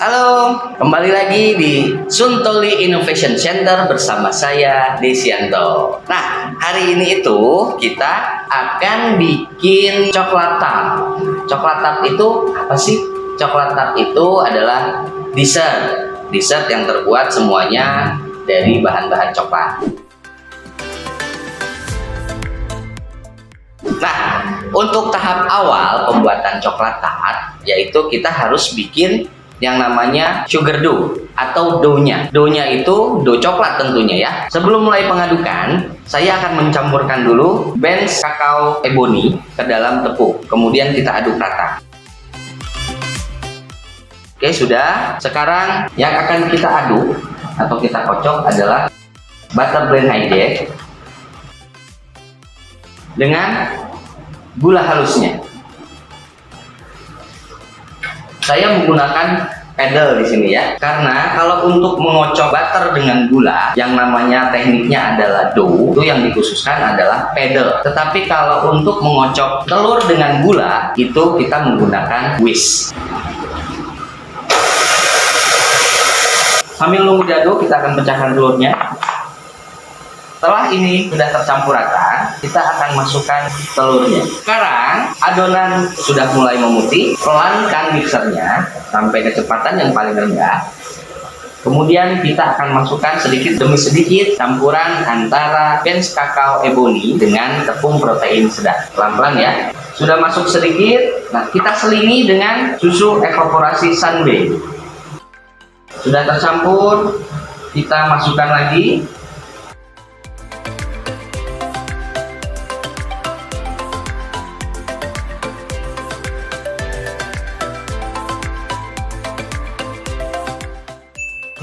Halo, kembali lagi di Suntoli Innovation Center bersama saya Desianto. Nah, hari ini itu kita akan bikin coklat tart. Coklat tart itu apa sih? Coklat tart itu adalah dessert yang terbuat semuanya dari bahan-bahan coklat. Nah, untuk tahap awal pembuatan coklat tart, yaitu kita harus bikin yang namanya sugar dough atau dough-nya. Dough-nya itu dough coklat tentunya ya. Sebelum mulai pengadukan, saya akan mencampurkan dulu bench kakao ebony ke dalam tepung. Kemudian kita aduk rata. Oke, sudah. Sekarang yang akan kita aduk atau kita kocok adalah butter blend hijack dengan gula halusnya. Saya menggunakan paddle di sini ya, karena kalau untuk mengocok butter dengan gula, yang namanya tekniknya adalah dough, itu yang dikhususkan adalah paddle. Tetapi kalau untuk mengocok telur dengan gula, itu kita menggunakan whisk. Sambil nunggu diaduk, kita akan pecahkan telurnya. Setelah ini sudah tercampur rata, kita akan masukkan telurnya. Sekarang adonan sudah mulai memutih, pelankan mixernya sampai kecepatan yang paling rendah. Kemudian kita akan masukkan sedikit demi sedikit campuran antara bench kakao ebony dengan tepung protein sedang. Pelan-pelan ya. Sudah masuk sedikit, nah kita selingi dengan susu evaporasi Sunbay. Sudah tercampur, kita masukkan lagi.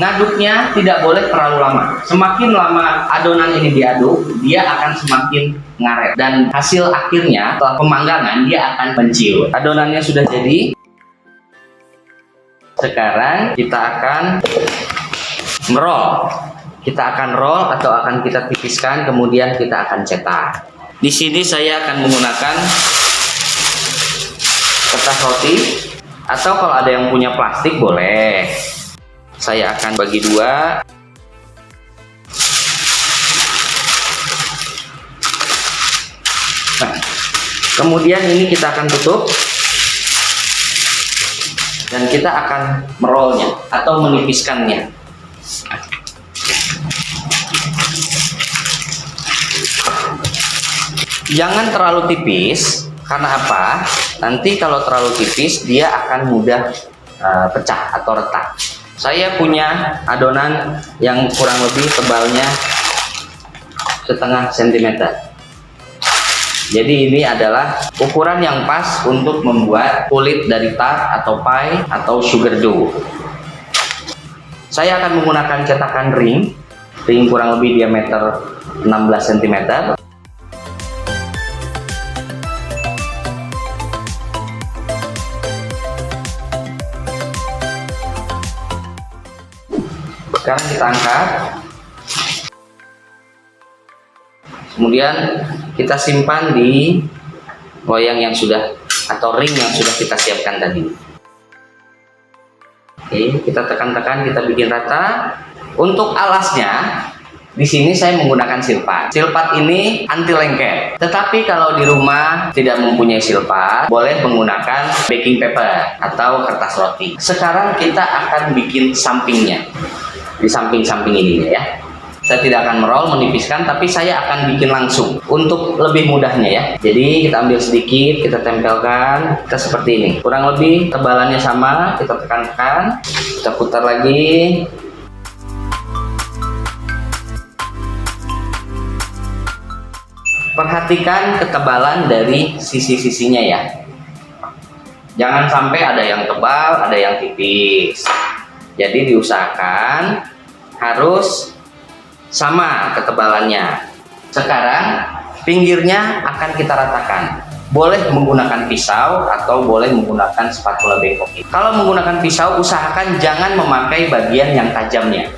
Ngaduknya tidak boleh terlalu lama. Semakin lama adonan ini diaduk, dia akan semakin ngaret. Dan hasil akhirnya setelah pemanggangan dia akan menciut. Adonannya sudah jadi. Sekarang kita akan roll. Kita akan roll atau akan kita tipiskan, kemudian kita akan cetak. Di sini saya akan menggunakan kertas roti, atau kalau ada yang punya plastik boleh. Saya akan bagi dua. Nah, kemudian ini kita akan tutup dan kita akan merollnya atau menipiskannya. Jangan terlalu tipis, karena apa? Nanti kalau terlalu tipis dia akan mudah pecah atau retak. Saya punya adonan yang kurang lebih tebalnya setengah sentimeter. Jadi ini adalah ukuran yang pas untuk membuat kulit dari tart atau pie atau sugar dough. Saya akan menggunakan cetakan ring kurang lebih diameter 16 cm. Sekarang kita angkat, kemudian kita simpan di loyang yang sudah atau ring yang sudah kita siapkan tadi. Oke, kita tekan-tekan, kita bikin rata. Untuk alasnya, di sini saya menggunakan silpat. Silpat ini anti lengket. Tetapi kalau di rumah tidak mempunyai silpat, boleh menggunakan baking paper atau kertas roti. Sekarang kita akan bikin sampingnya. Di samping-samping ini ya. Saya tidak akan meroll, menipiskan, tapi saya akan bikin langsung untuk lebih mudahnya ya. Jadi kita ambil sedikit, kita tempelkan, kita seperti ini. Kurang lebih tebalannya sama, kita tekan-tekan, kita putar lagi. Perhatikan ketebalan dari sisi-sisinya ya. Jangan sampai ada yang tebal, ada yang tipis. Jadi diusahakan harus sama ketebalannya. Sekarang pinggirnya akan kita ratakan. Boleh menggunakan pisau atau boleh menggunakan spatula bengkok. Kalau menggunakan pisau, usahakan jangan memakai bagian yang tajamnya.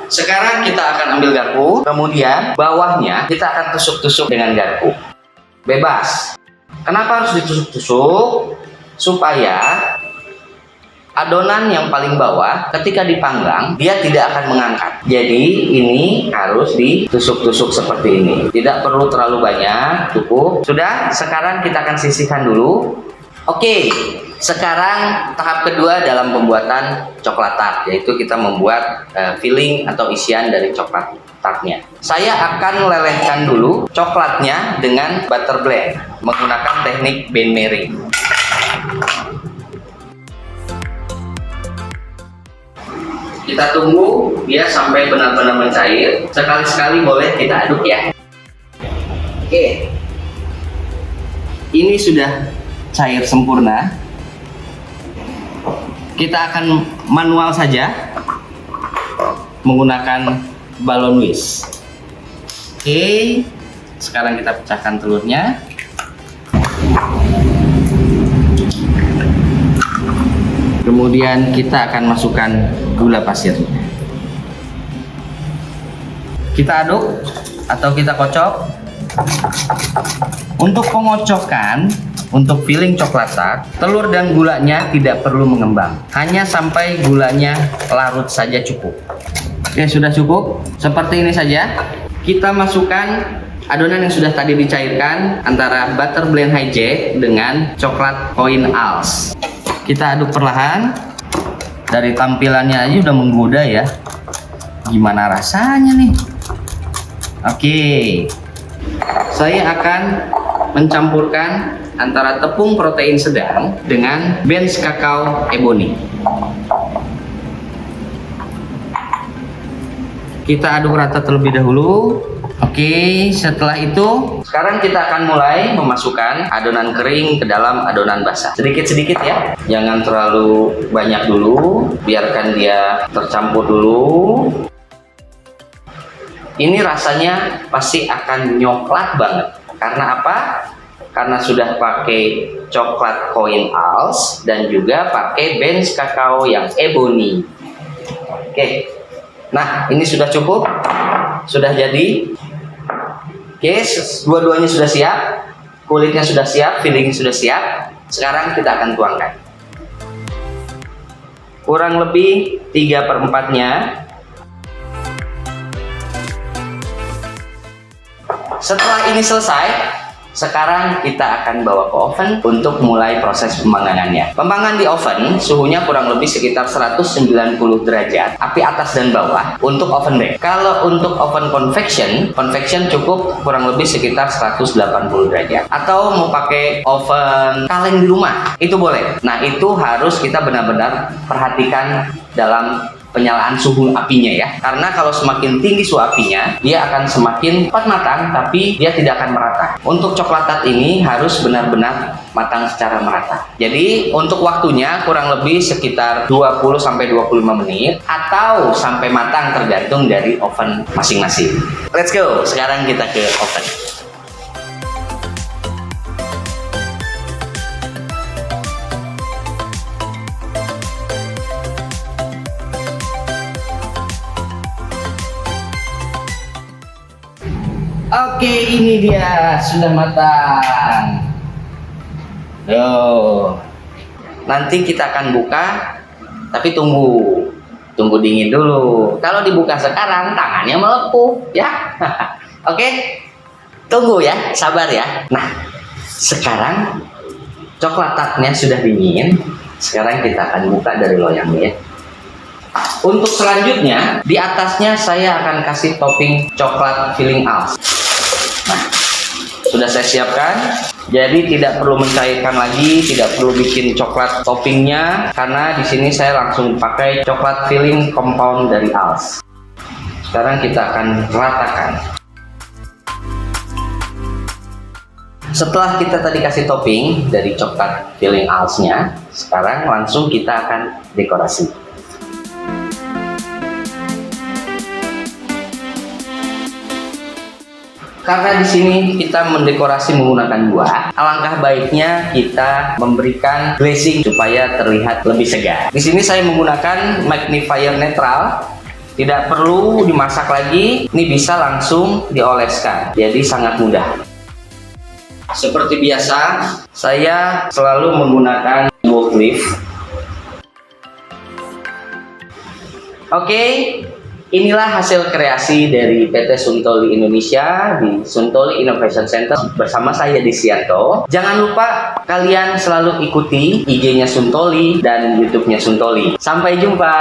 Sekarang kita akan ambil garpu, kemudian bawahnya kita akan tusuk-tusuk dengan garpu. Bebas. Kenapa harus ditusuk-tusuk? Supaya adonan yang paling bawah ketika dipanggang dia tidak akan mengangkat. Jadi ini harus ditusuk-tusuk seperti ini. Tidak perlu terlalu banyak, cukup. Sudah, sekarang kita akan sisihkan dulu. Oke, sekarang tahap kedua dalam pembuatan coklat tart, yaitu kita membuat filling atau isian dari coklat tartnya. Saya akan lelehkan dulu coklatnya dengan butter blend menggunakan teknik benmeri. Kita tunggu dia sampai benar-benar mencair. Sekali-sekali boleh kita aduk ya. Oke, ini sudah cair sempurna. Kita akan manual saja menggunakan balon whisk. Oke, sekarang kita pecahkan telurnya. Kemudian kita akan masukkan gula pasirnya. Kita aduk atau kita kocok. Untuk pengocokan, untuk filling coklat tart, telur dan gulanya tidak perlu mengembang. Hanya sampai gulanya larut saja cukup. Oke, sudah cukup. Seperti ini saja. Kita masukkan adonan yang sudah tadi dicairkan antara butter blend hijack dengan coklat koin Als. Kita aduk perlahan. Dari tampilannya aja udah menggoda ya. Gimana rasanya nih? Oke. Saya akan mencampurkan antara tepung protein sedang dengan bench kakao ebony. Kita aduk rata terlebih dahulu. Oke, setelah itu sekarang kita akan mulai memasukkan adonan kering ke dalam adonan basah. Sedikit-sedikit ya, jangan terlalu banyak dulu, biarkan dia tercampur dulu. Ini rasanya pasti akan nyoklat banget. Karena apa? Karena sudah pakai coklat koin Als dan juga pakai bench kakao yang ebony. Oke, nah ini sudah cukup, sudah jadi. Oke, dua-duanya sudah siap, kulitnya sudah siap, fillingnya sudah siap. Sekarang kita akan tuangkan. Kurang lebih 3/4-nya. Setelah ini selesai, sekarang kita akan bawa ke oven untuk mulai proses pemanggangannya. Pemanggangan di oven suhunya kurang lebih sekitar 190 derajat, api atas dan bawah untuk oven bake. Kalau untuk oven convection cukup kurang lebih sekitar 180 derajat. Atau mau pakai oven kaleng di rumah, itu boleh. Nah, itu harus kita benar-benar perhatikan dalam penyalaan suhu apinya ya, karena kalau semakin tinggi suhu apinya dia akan semakin cepat matang, tapi dia tidak akan merata. Untuk coklat tart ini harus benar-benar matang secara merata. Jadi untuk waktunya kurang lebih sekitar 20-25 menit atau sampai matang tergantung dari oven masing-masing. Let's go, sekarang kita ke oven. Oke, ini dia sudah matang. Nanti kita akan buka, tapi tunggu dingin dulu. Kalau dibuka sekarang tangannya melepuh ya. Oke, tunggu ya, sabar ya. Nah, sekarang coklat tartnya sudah dingin. Sekarang kita akan buka dari loyangnya. Untuk selanjutnya, di atasnya saya akan kasih topping coklat filling Als. Nah, sudah saya siapkan. Jadi tidak perlu mencairkan lagi, tidak perlu bikin coklat toppingnya, karena di sini saya langsung pakai coklat filling compound dari Als. Sekarang kita akan ratakan. Setelah kita tadi kasih topping dari coklat filling Als-nya, sekarang langsung kita akan dekorasi. Karena di sini kita mendekorasi menggunakan buah, alangkah baiknya kita memberikan glazing supaya terlihat lebih segar. Di sini saya menggunakan magnifier netral, tidak perlu dimasak lagi, ini bisa langsung dioleskan, jadi sangat mudah. Seperti biasa, saya selalu menggunakan wall clip. Oke, inilah hasil kreasi dari PT Suntoli Indonesia di Suntoli Innovation Center bersama saya Desianto. Jangan lupa kalian selalu ikuti IG-nya Suntoli dan YouTube-nya Suntoli. Sampai jumpa.